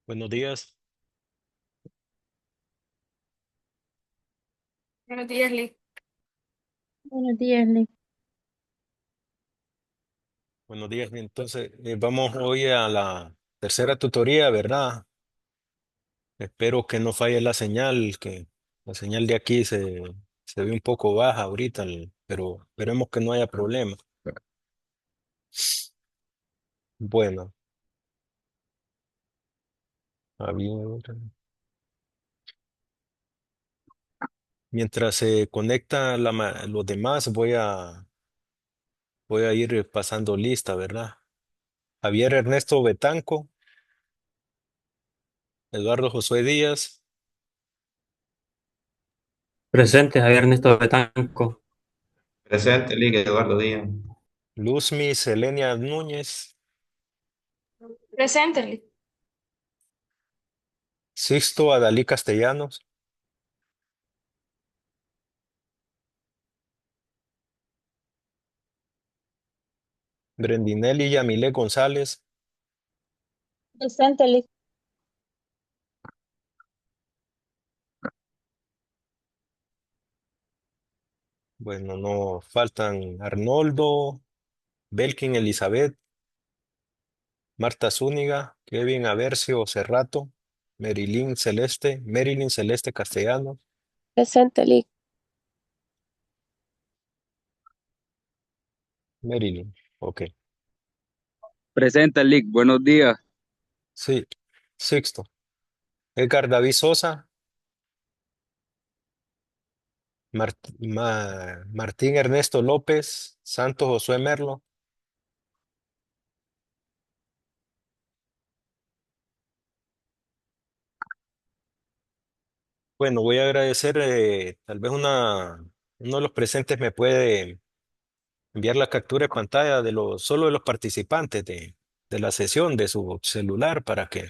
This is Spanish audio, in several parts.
Buenos días, Buenos días, Lee. Buenos días, Nick. buenos días. Entonces, vamos hoy a la tercera tutoría, ¿verdad? Espero que no falle la señal, que la señal de aquí se ve un poco baja ahorita, pero esperemos que no haya problema. Bueno, a ver, mientras se conecta los demás, voy a ir pasando lista, ¿verdad? Javier Ernesto Betanco, Eduardo Josué Díaz, Presente, Javier Ernesto Betanco. Presente, Ligue Eduardo Díaz. Luzmi Selenia Núñez, Presente, Lee. Sixto Adalí Castellanos, Brendinelli Yamile González. Presente, Nick. Bueno, no faltan Arnoldo, Belkin Elizabeth, Marta Zúñiga, Kevin Avercio Cerrato, Marilyn Celeste Castellanos, Presente, Nick. Marilyn, ok, Presente, Lick. Buenos días. sí, Sixto, Edgar David Sosa, Martín Ernesto López, Santos Josué Merlo. Bueno, voy a agradecer, tal vez uno de los presentes me puede enviar la captura de pantalla solo de los participantes de la sesión de su celular para que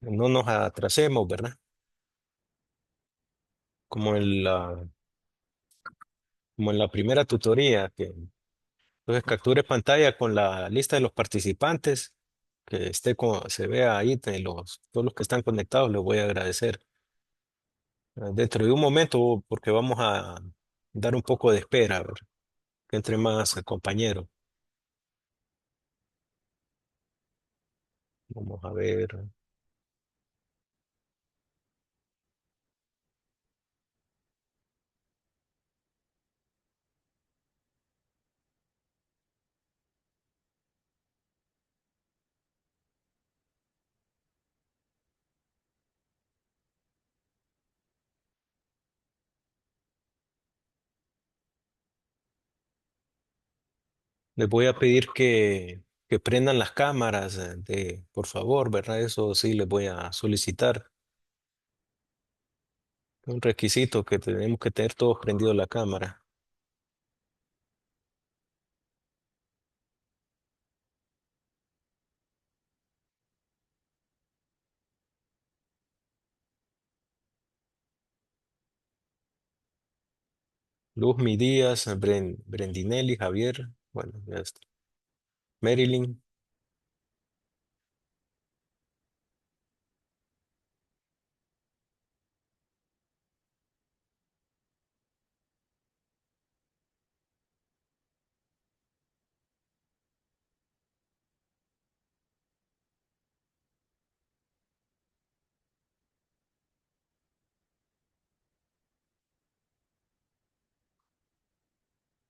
no nos atrasemos, ¿verdad? Como como en la primera tutoría, que entonces capture pantalla con la lista de los participantes, que se vea ahí todos los que están conectados, les voy a agradecer. Dentro de un momento, porque vamos a dar un poco de espera, ¿verdad? Que entre más compañeros. Vamos a ver. Les voy a pedir que prendan las cámaras, por favor, ¿verdad? Eso sí les voy a solicitar. Un requisito que tenemos que tener todos prendido la cámara. Luzmi Díaz, Brendinelli, Javier, bueno, ya está. Marilyn,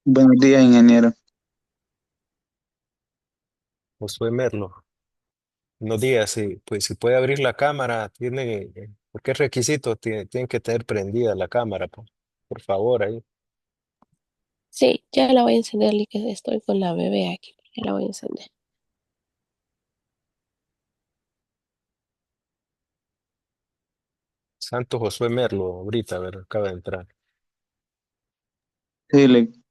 Buenos días, ingeniero. Josué Merlo. Buenos días, sí, pues si puede abrir la cámara, ¿por qué requisito? Tienen que tener prendida la cámara, por favor, ahí. Sí, ya la voy a encender, Nick, que estoy con la bebé aquí. Ya la voy a encender. Santo Josué Merlo, ahorita, a ver, acaba de entrar. Sí, Lick.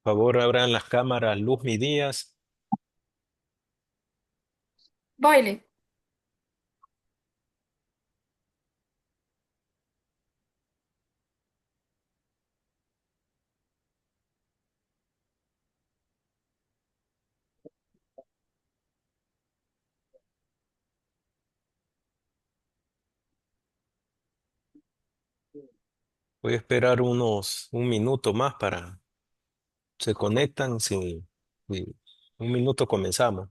Por favor, abran las cámaras Luzmi Díaz. Voy, Voy a esperar un minuto más para se conectan. Si un minuto comenzamos.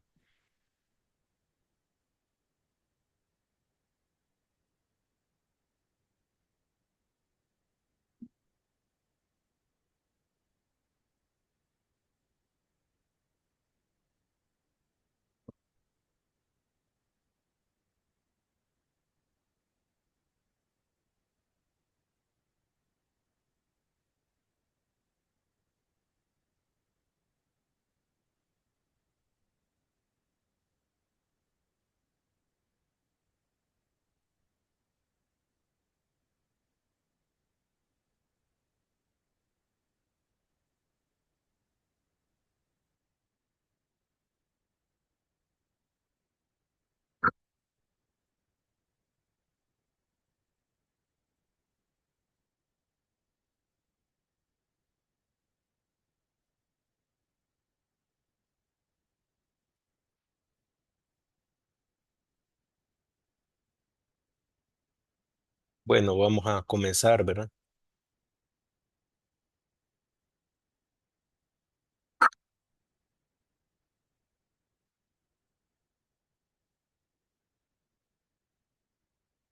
Bueno, vamos a comenzar, ¿verdad?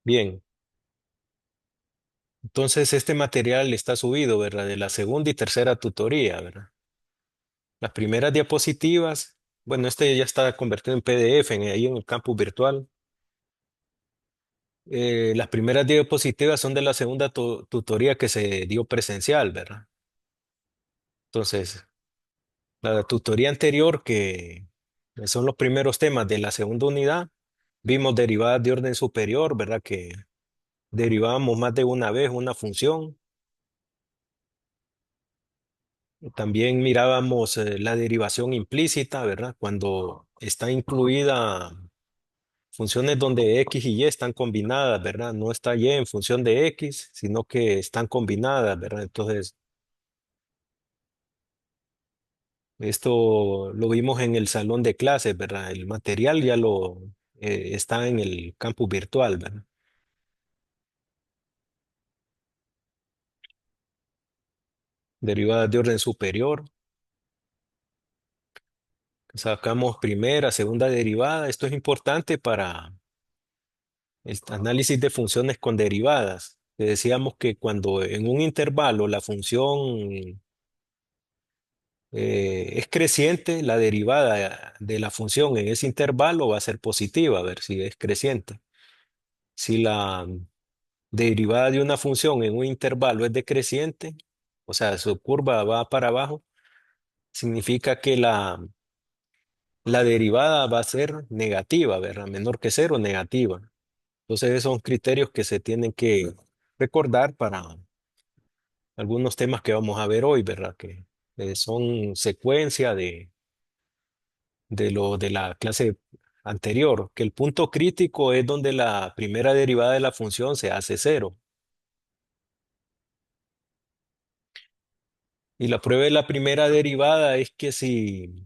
Bien. Entonces, este material está subido, ¿verdad? De la segunda y tercera tutoría, ¿verdad? Las primeras diapositivas, bueno, este ya está convertido en PDF ahí en el campus virtual. Las primeras diapositivas son de la segunda tutoría que se dio presencial, ¿verdad? Entonces, la tutoría anterior, que son los primeros temas de la segunda unidad, vimos derivadas de orden superior, ¿verdad? Que derivábamos más de una vez una función. También mirábamos la derivación implícita, ¿verdad? Cuando está incluida funciones donde X y Y están combinadas, ¿verdad? No está Y en función de X, sino que están combinadas, ¿verdad? Entonces, esto lo vimos en el salón de clases, ¿verdad? El material ya lo está en el campus virtual, ¿verdad? Derivadas de orden superior. Sacamos primera, segunda derivada. Esto es importante para el análisis de funciones con derivadas. Que decíamos que cuando en un intervalo la función es creciente, la derivada de la función en ese intervalo va a ser positiva, a ver si es creciente. Si la derivada de una función en un intervalo es decreciente, o sea, su curva va para abajo, significa que la derivada va a ser negativa, ¿verdad? Menor que cero, negativa. Entonces, esos son criterios que se tienen que recordar para algunos temas que vamos a ver hoy, ¿verdad? Que son secuencia de lo de la clase anterior, que el punto crítico es donde la primera derivada de la función se hace cero. Y la prueba de la primera derivada es que si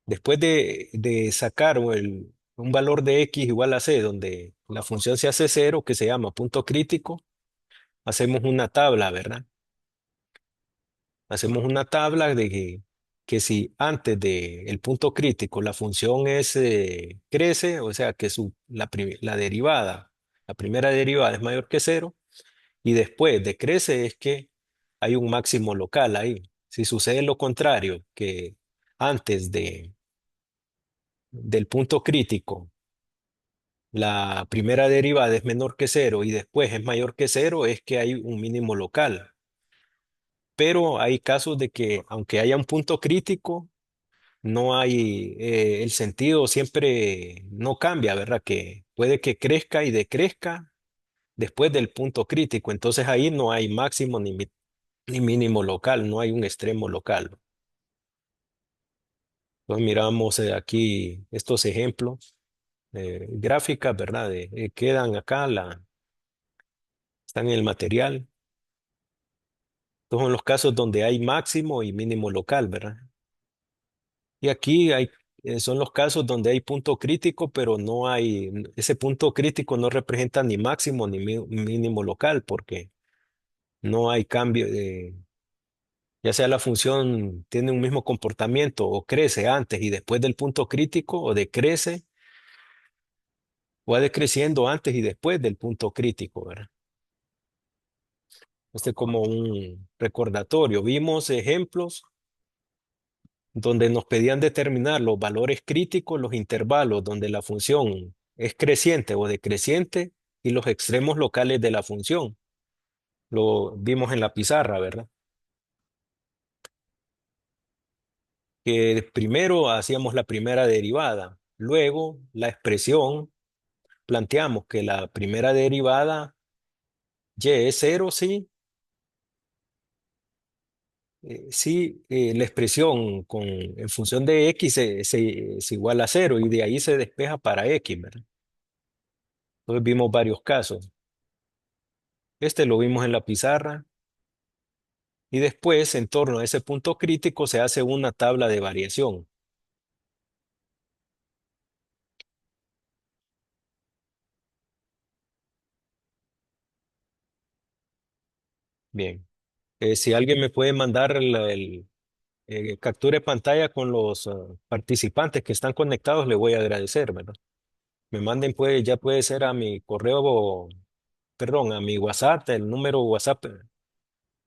después de sacar un valor de x igual a c, donde la función se hace cero, que se llama punto crítico, hacemos una tabla, ¿verdad? Hacemos una tabla de que si antes del punto crítico la función crece, o sea que la derivada, la primera derivada es mayor que cero, y después decrece es que hay un máximo local ahí. Si sucede lo contrario, que antes del punto crítico la primera derivada es menor que cero y después es mayor que cero, es que hay un mínimo local. Pero hay casos de que aunque haya un punto crítico, no hay, el sentido siempre no cambia, ¿verdad? Que puede que crezca y decrezca después del punto crítico. Entonces ahí no hay máximo ni mínimo local, no hay un extremo local. Entonces miramos aquí estos ejemplos, gráficas, ¿verdad? Quedan acá, están en el material. Estos son los casos donde hay máximo y mínimo local, ¿verdad? Y aquí son los casos donde hay punto crítico, pero no hay, ese punto crítico no representa ni máximo ni mínimo local, porque no hay cambio ya sea la función tiene un mismo comportamiento o crece antes y después del punto crítico, o decrece o va decreciendo antes y después del punto crítico, ¿verdad? Este es como un recordatorio. Vimos ejemplos donde nos pedían determinar los valores críticos, los intervalos donde la función es creciente o decreciente y los extremos locales de la función. Lo vimos en la pizarra, ¿verdad? Que primero hacíamos la primera derivada, luego la expresión, planteamos que la primera derivada y es cero, sí. Sí, la expresión en función de x es igual a cero y de ahí se despeja para x, ¿verdad? Entonces vimos varios casos. Este lo vimos en la pizarra y después en torno a ese punto crítico se hace una tabla de variación. Bien. Si alguien me puede mandar captura de pantalla con los participantes que están conectados, le voy a agradecer, ¿verdad? Me manden, pues, ya puede ser a mi correo, perdón, a mi WhatsApp, el número WhatsApp,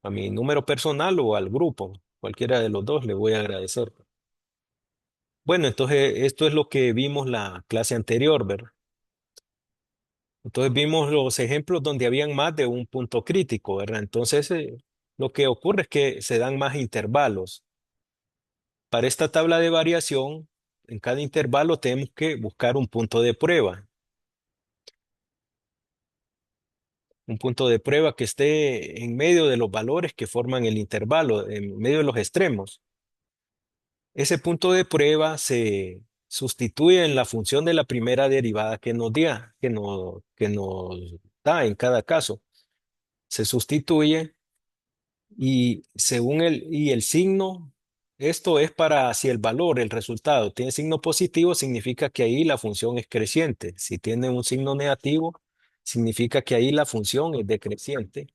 a mi número personal o al grupo, cualquiera de los dos, le voy a agradecer. Bueno, entonces esto es lo que vimos la clase anterior, ¿verdad? Entonces vimos los ejemplos donde habían más de un punto crítico, ¿verdad? Entonces lo que ocurre es que se dan más intervalos. Para esta tabla de variación, en cada intervalo tenemos que buscar un punto de prueba. Un punto de prueba que esté en medio de los valores que forman el intervalo, en medio de los extremos. Ese punto de prueba se sustituye en la función de la primera derivada que nos da en cada caso. Se sustituye y y el signo, esto es para si el valor, el resultado tiene signo positivo, significa que ahí la función es creciente. Si tiene un signo negativo, significa que ahí la función es decreciente.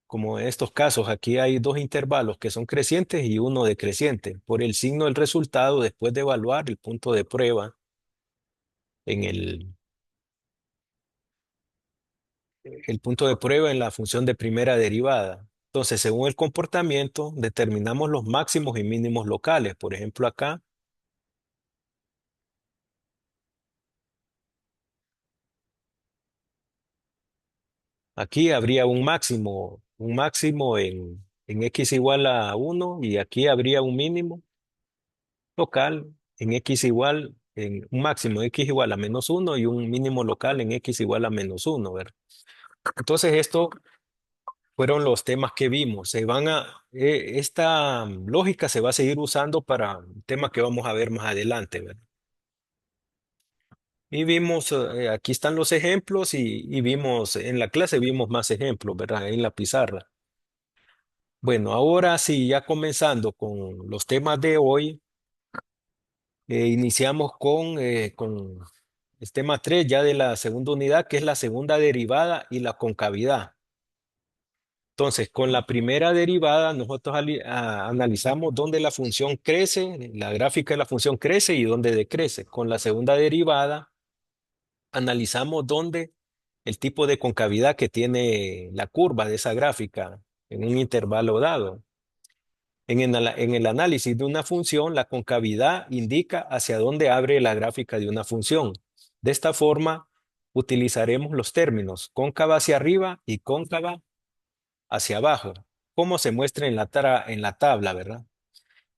Como en estos casos, aquí hay dos intervalos que son crecientes y uno decreciente. Por el signo del resultado, después de evaluar el punto de prueba en el punto de prueba en la función de primera derivada. Entonces, según el comportamiento, determinamos los máximos y mínimos locales. Por ejemplo, aquí habría un máximo en x igual a 1 y aquí habría un mínimo local en x igual, en un máximo en x igual a -1 y un mínimo local en x igual a -1, ¿verdad? Entonces, esto fueron los temas que vimos. Esta lógica se va a seguir usando para un tema que vamos a ver más adelante, ¿verdad? Y vimos, aquí están los ejemplos y vimos, en la clase vimos más ejemplos, ¿verdad? En la pizarra. Bueno, ahora sí, ya comenzando con los temas de hoy, iniciamos con el tema 3 ya de la segunda unidad, que es la segunda derivada y la concavidad. Entonces, con la primera derivada, nosotros analizamos dónde la función crece, la gráfica de la función crece y dónde decrece. Con la segunda derivada, analizamos dónde el tipo de concavidad que tiene la curva de esa gráfica en un intervalo dado. En el análisis de una función, la concavidad indica hacia dónde abre la gráfica de una función. De esta forma, utilizaremos los términos cóncava hacia arriba y cóncava hacia abajo, como se muestra en la tabla, ¿verdad?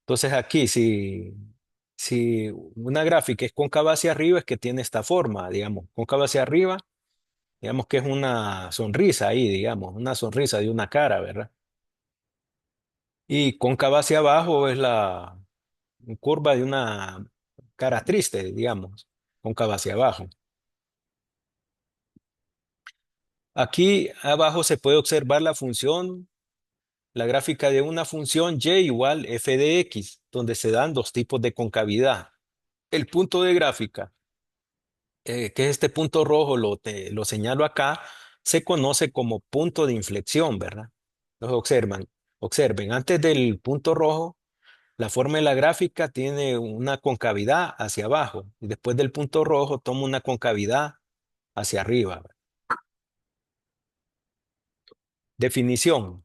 Entonces aquí, si una gráfica es cóncava hacia arriba, es que tiene esta forma, digamos, cóncava hacia arriba, digamos que es una sonrisa ahí, digamos, una sonrisa de una cara, ¿verdad? Y cóncava hacia abajo es la curva de una cara triste, digamos, cóncava hacia abajo. Aquí abajo se puede observar la gráfica de una función y igual f de x, donde se dan dos tipos de concavidad. El punto de gráfica, que es este punto rojo, lo señalo acá, se conoce como punto de inflexión, ¿verdad? Entonces observen, antes del punto rojo, la forma de la gráfica tiene una concavidad hacia abajo y después del punto rojo toma una concavidad hacia arriba. Definición.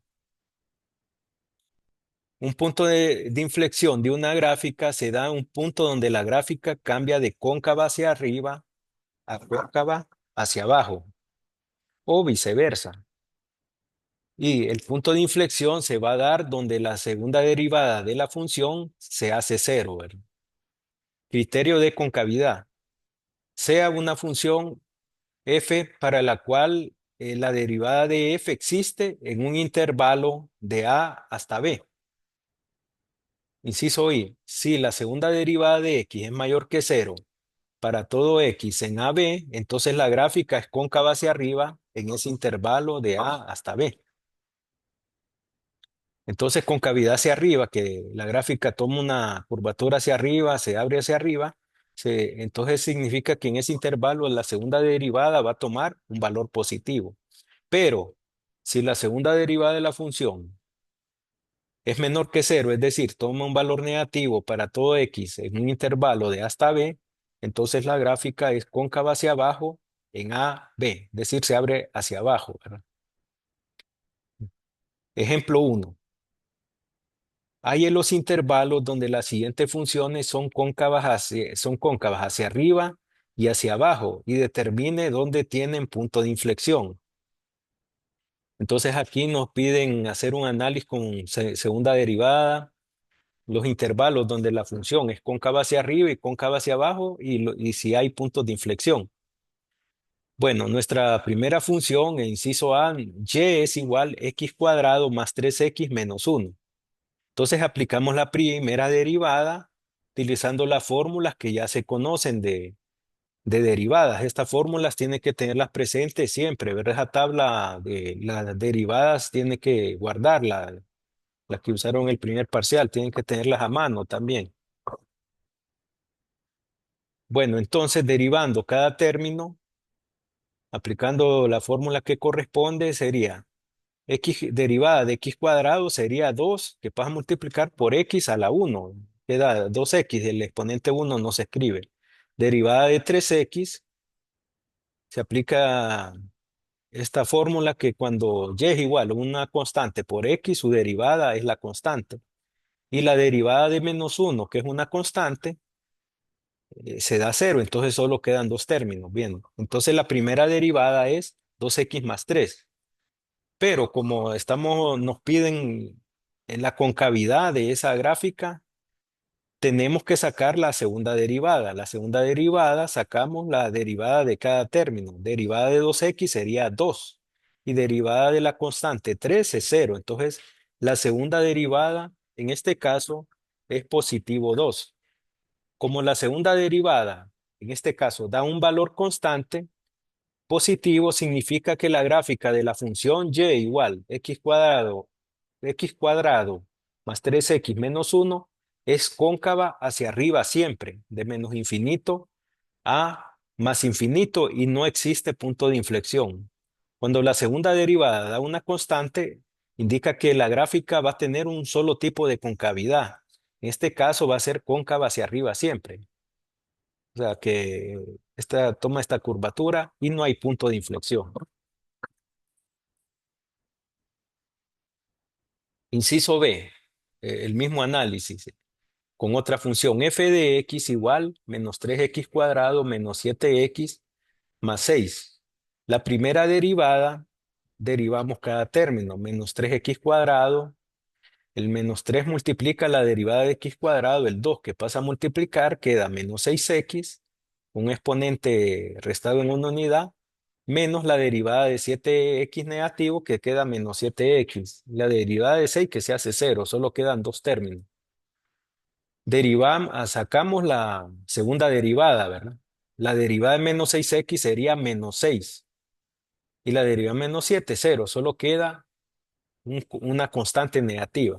Un punto de inflexión de una gráfica se da un punto donde la gráfica cambia de cóncava hacia arriba a cóncava hacia abajo o viceversa. Y el punto de inflexión se va a dar donde la segunda derivada de la función se hace cero, ¿verdad? Criterio de concavidad. Sea una función f para la cual la derivada de f existe en un intervalo de a hasta b. Inciso I, si la segunda derivada de x es mayor que cero para todo x en AB, entonces la gráfica es cóncava hacia arriba en ese intervalo de A hasta B. Entonces, concavidad hacia arriba, que la gráfica toma una curvatura hacia arriba, se abre hacia arriba, entonces significa que en ese intervalo la segunda derivada va a tomar un valor positivo. Pero si la segunda derivada de la función es menor que cero, es decir, toma un valor negativo para todo x en un intervalo de A hasta B, entonces la gráfica es cóncava hacia abajo en A, B, es decir, se abre hacia abajo, ¿verdad? Ejemplo 1. Hay en los intervalos donde las siguientes funciones son cóncavas hacia arriba y hacia abajo y determine dónde tienen punto de inflexión. Entonces aquí nos piden hacer un análisis con segunda derivada, los intervalos donde la función es cóncava hacia arriba y cóncava hacia abajo y si hay puntos de inflexión. Bueno, nuestra primera función, inciso A, y es igual x cuadrado más 3x menos 1. Entonces aplicamos la primera derivada utilizando las fórmulas que ya se conocen de derivadas. Estas fórmulas tiene que tenerlas presentes siempre. Ver esa tabla de las derivadas tiene que guardarla. Las que usaron el primer parcial tienen que tenerlas a mano también. Bueno, entonces derivando cada término, aplicando la fórmula que corresponde, sería x derivada de x cuadrado sería 2, que pasa a multiplicar por x a la 1. Queda 2x, el exponente 1 no se escribe. Derivada de 3x, se aplica esta fórmula que cuando y es igual a una constante por x, su derivada es la constante. Y la derivada de menos 1, que es una constante, se da 0, entonces solo quedan dos términos. Bien, entonces la primera derivada es 2x más 3. Pero como nos piden en la concavidad de esa gráfica, tenemos que sacar la segunda derivada. La segunda derivada sacamos la derivada de cada término. Derivada de 2x sería 2 y derivada de la constante 3 es 0. Entonces, la segunda derivada en este caso es positivo 2. Como la segunda derivada en este caso da un valor constante, positivo significa que la gráfica de la función y igual x cuadrado más 3x menos 1 es cóncava hacia arriba siempre, de menos infinito a más infinito y no existe punto de inflexión. Cuando la segunda derivada da una constante, indica que la gráfica va a tener un solo tipo de concavidad. En este caso va a ser cóncava hacia arriba siempre. O sea que toma esta curvatura y no hay punto de inflexión. Inciso B, el mismo análisis con otra función f de x igual menos 3x cuadrado menos 7x más 6. La primera derivada, derivamos cada término, menos 3x cuadrado. El menos 3 multiplica la derivada de x cuadrado, el 2 que pasa a multiplicar, queda menos 6x, un exponente restado en una unidad, menos la derivada de 7x negativo que queda menos 7x. La derivada de 6 que se hace 0, solo quedan dos términos. Sacamos la segunda derivada, ¿verdad? La derivada de menos 6x sería menos 6. Y la derivada de menos 7, 0. Solo queda una constante negativa.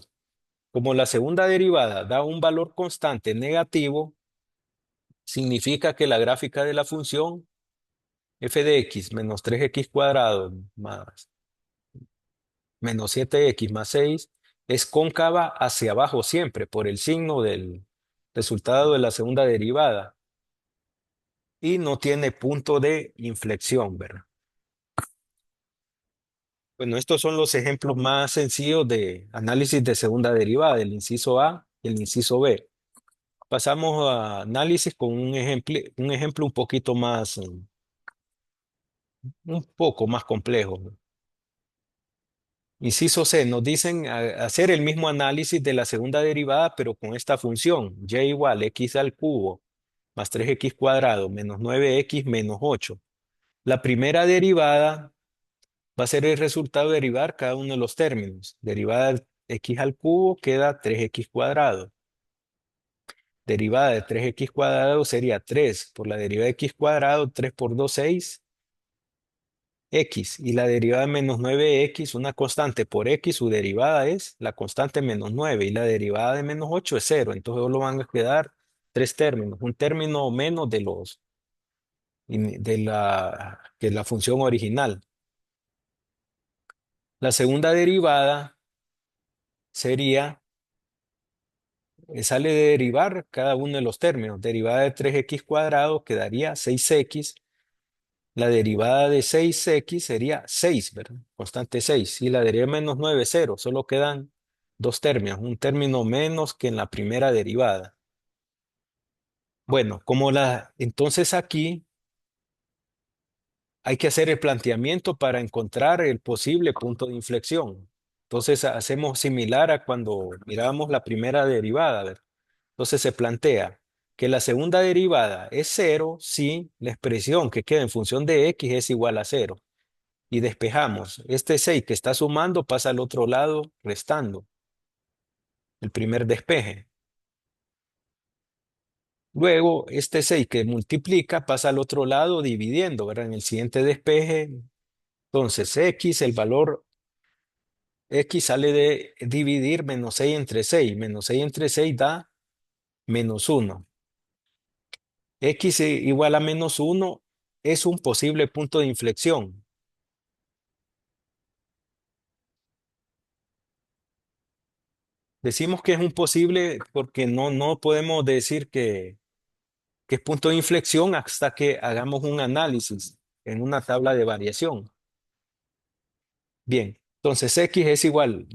Como la segunda derivada da un valor constante negativo, significa que la gráfica de la función f de x menos 3x cuadrado más menos 7x más 6 es cóncava hacia abajo siempre por el signo del resultado de la segunda derivada y no tiene punto de inflexión, ¿verdad? Bueno, estos son los ejemplos más sencillos de análisis de segunda derivada, el inciso A y el inciso B. Pasamos a análisis con un ejemplo un poco más complejo. Inciso C, nos dicen hacer el mismo análisis de la segunda derivada, pero con esta función, y igual x al cubo más 3x cuadrado menos 9x menos 8. La primera derivada va a ser el resultado de derivar cada uno de los términos. Derivada de x al cubo queda 3x cuadrado. Derivada de 3x cuadrado sería 3 por la derivada de x cuadrado, 3 por 2, 6, x. Y la derivada de menos 9x, una constante por x, su derivada es la constante menos 9. Y la derivada de menos 8 es 0. Entonces solo van a quedar tres términos. Un término menos que la función original. La segunda derivada sería, sale de derivar cada uno de los términos. Derivada de 3x cuadrado quedaría 6x. La derivada de 6x sería 6, ¿verdad? Constante 6. Y la derivada de menos 9 es 0. Solo quedan dos términos. Un término menos que en la primera derivada. Bueno, entonces aquí hay que hacer el planteamiento para encontrar el posible punto de inflexión. Entonces hacemos similar a cuando mirábamos la primera derivada, ¿verdad? Entonces se plantea que la segunda derivada es 0 si la expresión que queda en función de x es igual a 0. Y despejamos. Este 6 que está sumando pasa al otro lado restando. El primer despeje. Luego, este 6 que multiplica pasa al otro lado dividiendo, ¿verdad? En el siguiente despeje. Entonces, el valor x sale de dividir menos 6 entre 6. Menos 6 entre 6 da menos 1. X igual a menos 1 es un posible punto de inflexión. Decimos que es un posible porque no podemos decir que es punto de inflexión hasta que hagamos un análisis en una tabla de variación. Bien, entonces x igual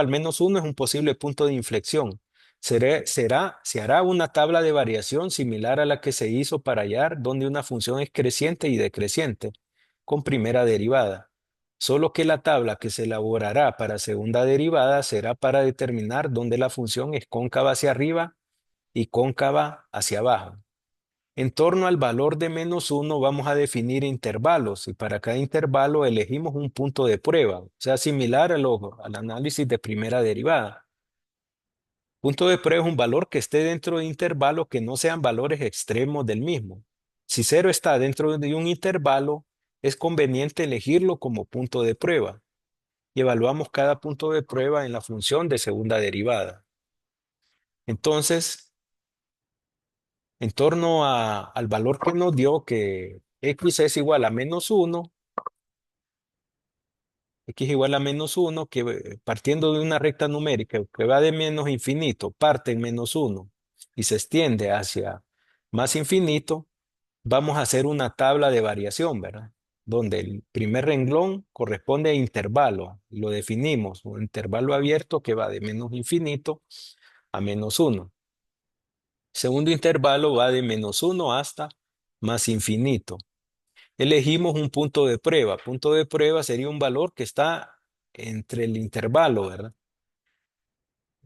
menos 1 es un posible punto de inflexión. Se hará una tabla de variación similar a la que se hizo para hallar donde una función es creciente y decreciente con primera derivada. Solo que la tabla que se elaborará para segunda derivada será para determinar dónde la función es cóncava hacia arriba y cóncava hacia abajo. En torno al valor de menos 1 vamos a definir intervalos y para cada intervalo elegimos un punto de prueba, o sea, similar al análisis de primera derivada. Punto de prueba es un valor que esté dentro de intervalos que no sean valores extremos del mismo. Si 0 está dentro de un intervalo, es conveniente elegirlo como punto de prueba y evaluamos cada punto de prueba en la función de segunda derivada. Entonces, en torno al valor que nos dio, que x es igual a menos 1, x igual a menos 1, que partiendo de una recta numérica que va de menos infinito, parte en menos 1 y se extiende hacia más infinito, vamos a hacer una tabla de variación, ¿verdad? Donde el primer renglón corresponde a intervalo, y lo definimos, un intervalo abierto que va de menos infinito a menos 1. Segundo intervalo va de menos 1 hasta más infinito. Elegimos un punto de prueba. Punto de prueba sería un valor que está entre el intervalo, ¿verdad?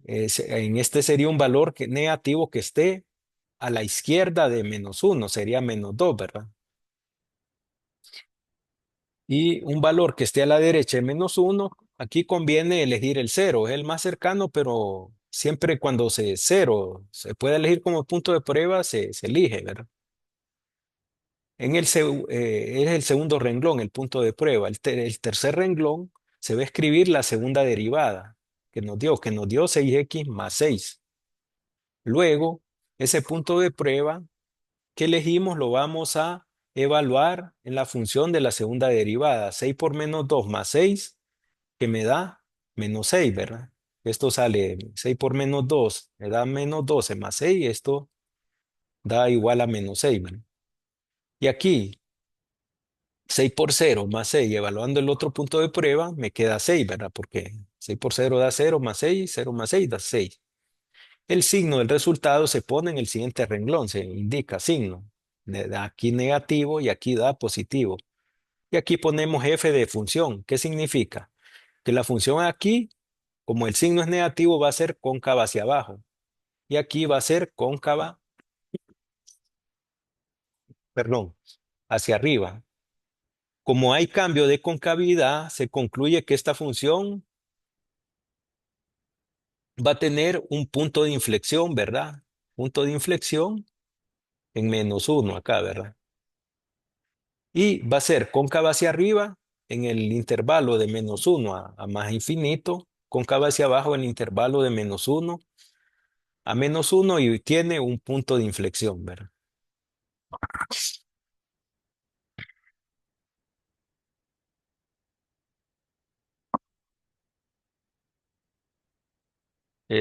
En este sería un valor negativo que esté a la izquierda de menos 1, sería menos 2, ¿verdad? Y un valor que esté a la derecha de -1, aquí conviene elegir el 0, es el más cercano, pero siempre cuando cero se puede elegir como punto de prueba, se elige, ¿verdad? Es el segundo renglón, el punto de prueba. El tercer renglón se va a escribir la segunda derivada que nos dio 6x más 6. Luego, ese punto de prueba que elegimos lo vamos a evaluar en la función de la segunda derivada. 6 por -2 más 6, que me da -6, ¿verdad? Esto sale 6 por -2, me da -12 más 6, esto da igual a -6, ¿verdad? Y aquí 6 por 0 más 6, evaluando el otro punto de prueba, me queda 6, ¿verdad? Porque 6 por 0 da 0 más 6, 0 más 6 da 6. El signo del resultado se pone en el siguiente renglón, se indica signo. Da aquí negativo y aquí da positivo. Y aquí ponemos f de función. ¿Qué significa? Que la función aquí, como el signo es negativo, va a ser cóncava hacia abajo. Y aquí va a ser cóncava, perdón, hacia arriba. Como hay cambio de concavidad, se concluye que esta función va a tener un punto de inflexión, ¿verdad? Punto de inflexión en -1 acá, ¿verdad? Y va a ser cóncava hacia arriba en el intervalo de -1 a más infinito, cóncava hacia abajo en el intervalo de -1 a -1 y tiene un punto de inflexión, ¿verdad?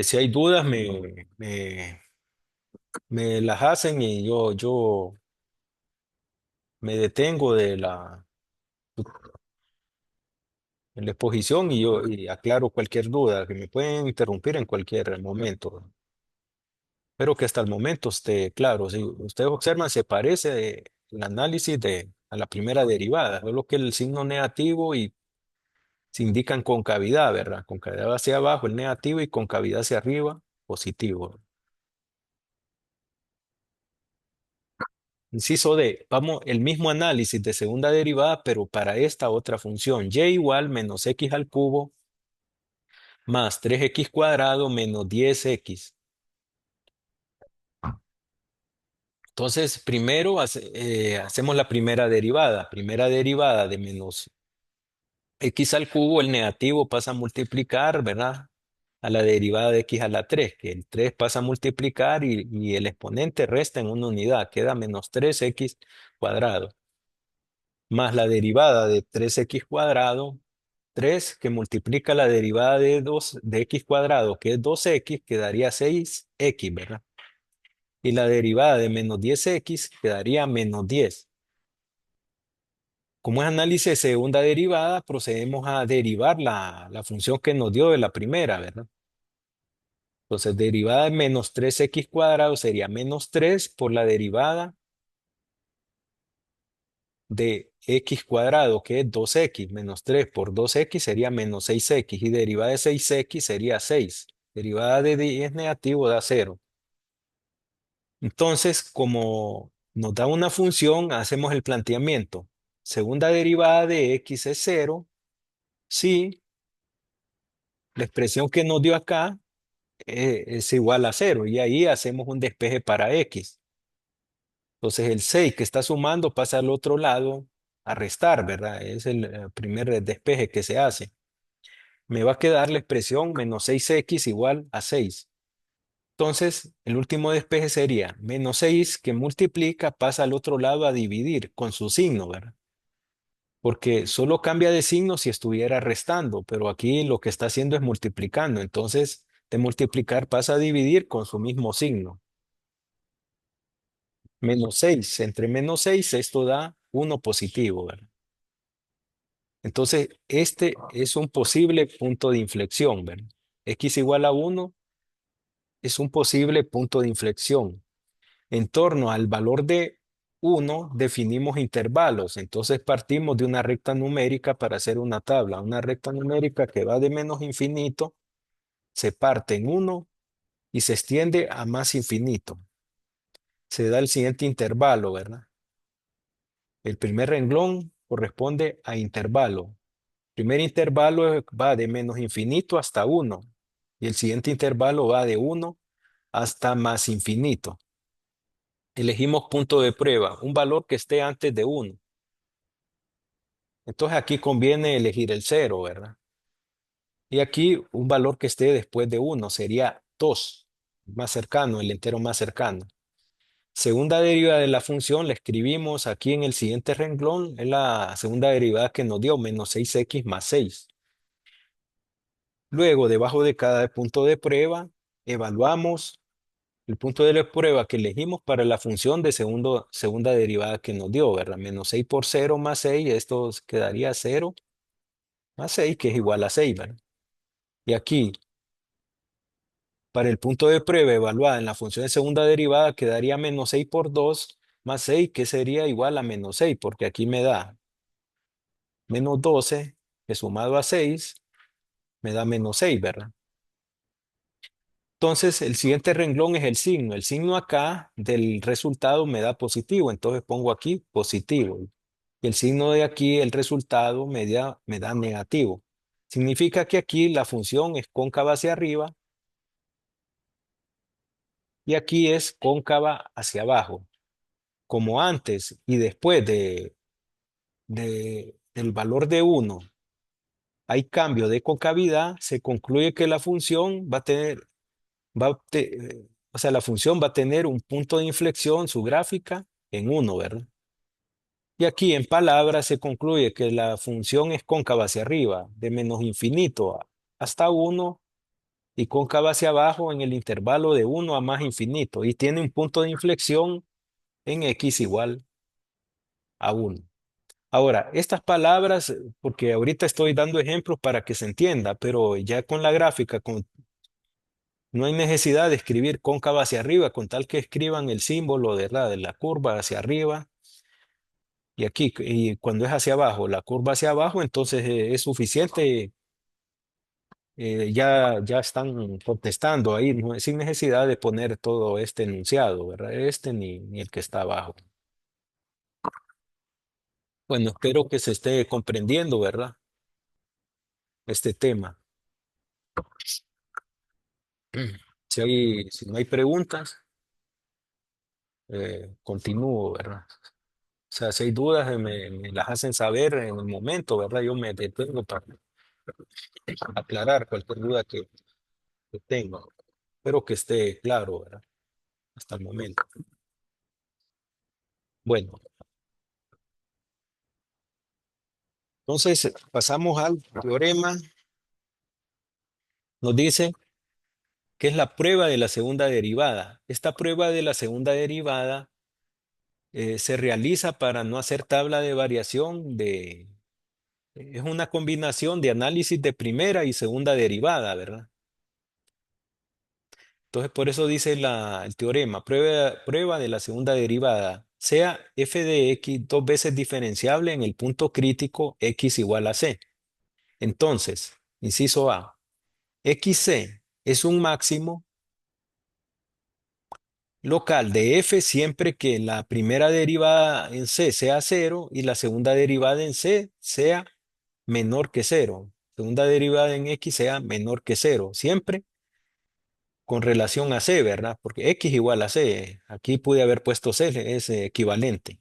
Si hay dudas, me las hacen y yo me detengo de la exposición y yo aclaro cualquier duda, que me pueden interrumpir en cualquier momento. Espero que hasta el momento esté claro. Si ustedes observan, se parece el análisis a la primera derivada, solo que el signo negativo y se indican concavidad, ¿verdad? Concavidad hacia abajo, el negativo, y concavidad hacia arriba, positivo. Inciso D, vamos, el mismo análisis de segunda derivada, pero para esta otra función. Y igual menos x al cubo más 3x cuadrado menos 10x. Entonces, primero hacemos la primera derivada. Primera derivada de menos x al cubo, el negativo pasa a multiplicar, ¿verdad? A la derivada de x a la 3, que el 3 pasa a multiplicar y el exponente resta en una unidad, queda menos 3x cuadrado, más la derivada de 3x cuadrado, 3 que multiplica la derivada de x cuadrado, que es 2x, quedaría 6x, ¿verdad? Y la derivada de menos 10x quedaría menos 10. Como es análisis de segunda derivada, procedemos a derivar la función que nos dio de la primera, ¿verdad? Entonces, derivada de menos 3x cuadrado sería menos 3 por la derivada de x cuadrado, que es 2x, menos 3 por 2x sería menos 6x, y derivada de 6x sería 6. Derivada de 10 negativo da 0. Entonces, como nos da una función, hacemos el planteamiento. Segunda derivada de x es 0 si la expresión que nos dio acá es igual a 0, y ahí hacemos un despeje para x. Entonces el 6 que está sumando pasa al otro lado a restar, ¿verdad? Es el primer despeje que se hace. Me va a quedar la expresión menos 6x igual a 6. Entonces, el último despeje sería menos 6 que multiplica, pasa al otro lado a dividir con su signo, ¿verdad? Porque solo cambia de signo si estuviera restando, pero aquí lo que está haciendo es multiplicando. Entonces, de multiplicar pasa a dividir con su mismo signo. Menos 6, entre menos 6 esto da 1 positivo, ¿verdad? Entonces, este es un posible punto de inflexión, ¿verdad? X igual a 1 es un posible punto de inflexión. En torno al valor de 1 definimos intervalos. Entonces partimos de una recta numérica para hacer una tabla. Una recta numérica que va de menos infinito, se parte en 1 y se extiende a más infinito. Se da el siguiente intervalo, ¿verdad? El primer renglón corresponde a intervalo. Primer intervalo va de menos infinito hasta 1 y el siguiente intervalo va de 1 hasta más infinito. Elegimos punto de prueba, un valor que esté antes de 1. Entonces aquí conviene elegir el 0, ¿verdad? Y aquí un valor que esté después de 1 sería 2, más cercano, el entero más cercano. Segunda derivada de la función la escribimos aquí en el siguiente renglón, es la segunda derivada que nos dio, menos 6x más 6. Luego, debajo de cada punto de prueba, evaluamos el punto de la prueba que elegimos para la función de segunda derivada que nos dio, ¿verdad? Menos 6 por 0 más 6, esto quedaría 0 más 6, que es igual a 6, ¿verdad? Y aquí, para el punto de prueba evaluada en la función de segunda derivada, quedaría menos 6 por 2 más 6, que sería igual a menos 6, porque aquí me da menos 12, que sumado a 6, me da menos 6, ¿verdad? Entonces, el siguiente renglón es el signo. El signo acá del resultado me da positivo, entonces pongo aquí positivo. Y el signo de aquí, el resultado, me da negativo. Significa que aquí la función es cóncava hacia arriba y aquí es cóncava hacia abajo. Como antes y después del valor de 1 hay cambio de concavidad, se concluye que la función va a tener va a o sea, la función va a tener un punto de inflexión, su gráfica, en 1, ¿verdad? Y aquí en palabras se concluye que la función es cóncava hacia arriba, de menos infinito hasta 1 y cóncava hacia abajo en el intervalo de 1 a más infinito y tiene un punto de inflexión en x igual a 1. Ahora, estas palabras, porque ahorita estoy dando ejemplos para que se entienda, pero ya con la gráfica, no hay necesidad de escribir cóncava hacia arriba, con tal que escriban el símbolo de la curva hacia arriba. Y aquí, y cuando es hacia abajo, la curva hacia abajo, entonces es suficiente. Ya están contestando ahí, sin necesidad de poner todo este enunciado, ¿verdad? Este ni el que está abajo. Bueno, espero que se esté comprendiendo, ¿verdad? Este tema. Si no hay preguntas, continúo, ¿verdad? O sea, si hay dudas, me las hacen saber en el momento, ¿verdad? Yo me detengo para aclarar cualquier duda que tenga. Espero que esté claro, ¿verdad? Hasta el momento. Bueno, entonces pasamos al teorema. Nos dice que es la prueba de la segunda derivada. Esta prueba de la segunda derivada se realiza para no hacer tabla de variación es una combinación de análisis de primera y segunda derivada, ¿verdad? Entonces, por eso dice el teorema, prueba de la segunda derivada, sea f de x dos veces diferenciable en el punto crítico x igual a c. Entonces, inciso A, xc es un máximo local de f siempre que la primera derivada en c sea 0 y la segunda derivada en c sea menor que 0. Segunda derivada en x sea menor que 0. Siempre con relación a C, ¿verdad? Porque X igual a C. Aquí pude haber puesto C, es equivalente.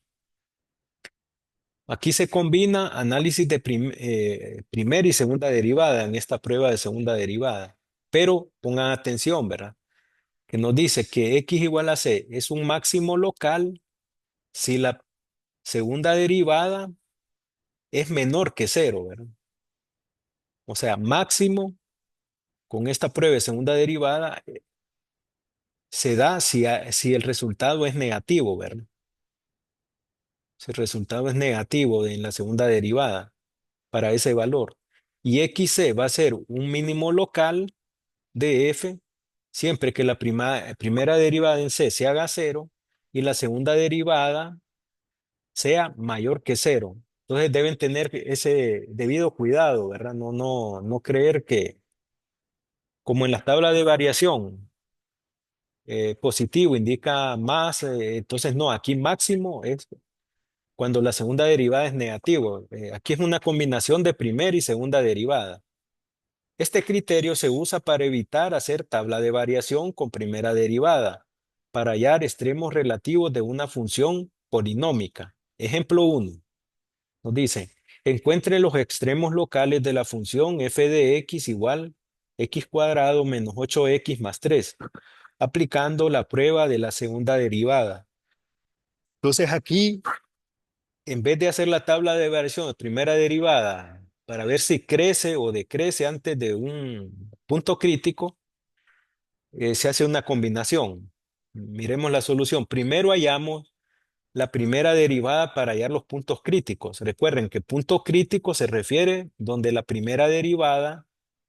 Aquí se combina análisis de primera y segunda derivada en esta prueba de segunda derivada. Pero pongan atención, ¿verdad? Que nos dice que X igual a C es un máximo local si la segunda derivada es menor que 0, ¿verdad? O sea, máximo con esta prueba de segunda derivada se da si el resultado es negativo, ¿verdad? Si el resultado es negativo en la segunda derivada para ese valor. Y xc va a ser un mínimo local de f siempre que la primera derivada en c se haga 0 y la segunda derivada sea mayor que 0. Entonces deben tener ese debido cuidado, ¿verdad? No creer que, como en las tablas de variación, positivo indica más, entonces no, aquí máximo es cuando la segunda derivada es negativa. Aquí es una combinación de primera y segunda derivada. Este criterio se usa para evitar hacer tabla de variación con primera derivada, para hallar extremos relativos de una función polinómica. Ejemplo 1. Nos dice, encuentre los extremos locales de la función f de x igual x cuadrado menos 8x más 3, aplicando la prueba de la segunda derivada. Entonces aquí, en vez de hacer la tabla de variación de primera derivada para ver si crece o decrece antes de un punto crítico, se hace una combinación. Miremos la solución. Primero hallamos la primera derivada para hallar los puntos críticos. Recuerden que punto crítico se refiere donde la primera derivada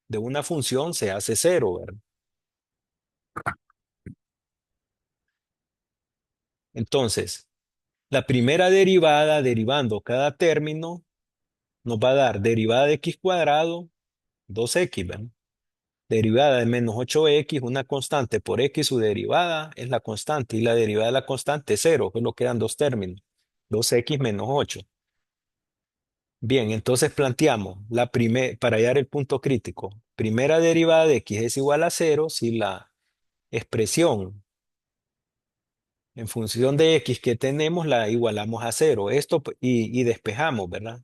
de una función se hace cero, ¿verdad? Entonces, la primera derivada derivando cada término nos va a dar derivada de x cuadrado 2x, ¿verdad? Derivada de menos 8x, una constante por x, su derivada es la constante, y la derivada de la constante es 0, que es lo que dan dos términos, 2x menos 8. Bien, entonces planteamos para hallar el punto crítico. Primera derivada de x es igual a 0 si la expresión en función de x que tenemos la igualamos a 0. Esto y despejamos, ¿verdad?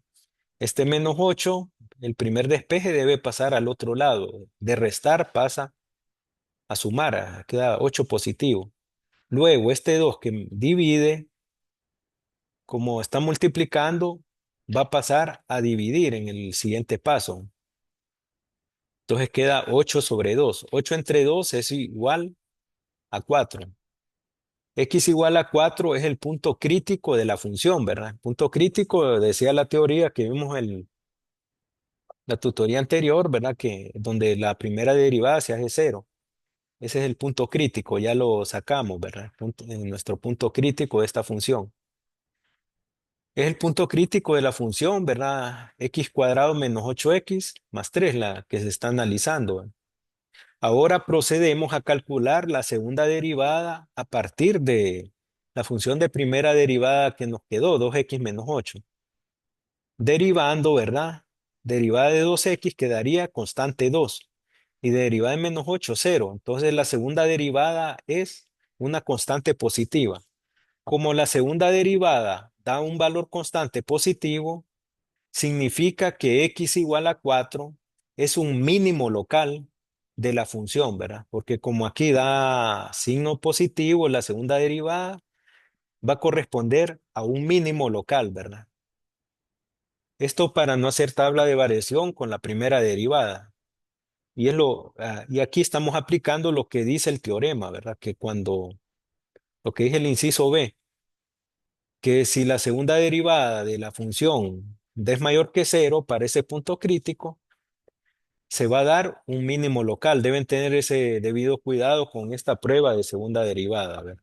Este menos 8, el primer despeje debe pasar al otro lado. De restar pasa a sumar, queda 8 positivo. Luego este 2 que divide, como está multiplicando, va a pasar a dividir en el siguiente paso. Entonces queda 8 sobre 2. 8 entre 2 es igual a 4. X igual a 4 es el punto crítico de la función, ¿verdad? El punto crítico, decía la teoría que vimos en la tutoría anterior, ¿verdad? Que donde la primera derivada se hace 0. Ese es el punto crítico, ya lo sacamos, ¿verdad? Nuestro punto crítico de esta función. Es el punto crítico de la función, ¿verdad? X cuadrado menos 8x más 3, la que se está analizando, ¿verdad? Ahora procedemos a calcular la segunda derivada a partir de la función de primera derivada que nos quedó, 2x menos 8. Derivando, ¿verdad? Derivada de 2x quedaría constante 2. Y derivada de menos 8, 0. Entonces la segunda derivada es una constante positiva. Como la segunda derivada da un valor constante positivo, significa que x igual a 4 es un mínimo local de la función, ¿verdad? Porque como aquí da signo positivo, la segunda derivada va a corresponder a un mínimo local, ¿verdad? Esto para no hacer tabla de variación con la primera derivada. Y aquí estamos aplicando lo que dice el teorema, ¿verdad? Lo que dice el inciso B, que si la segunda derivada de la función d es mayor que 0 para ese punto crítico, se va a dar un mínimo local. Deben tener ese debido cuidado con esta prueba de segunda derivada. A ver.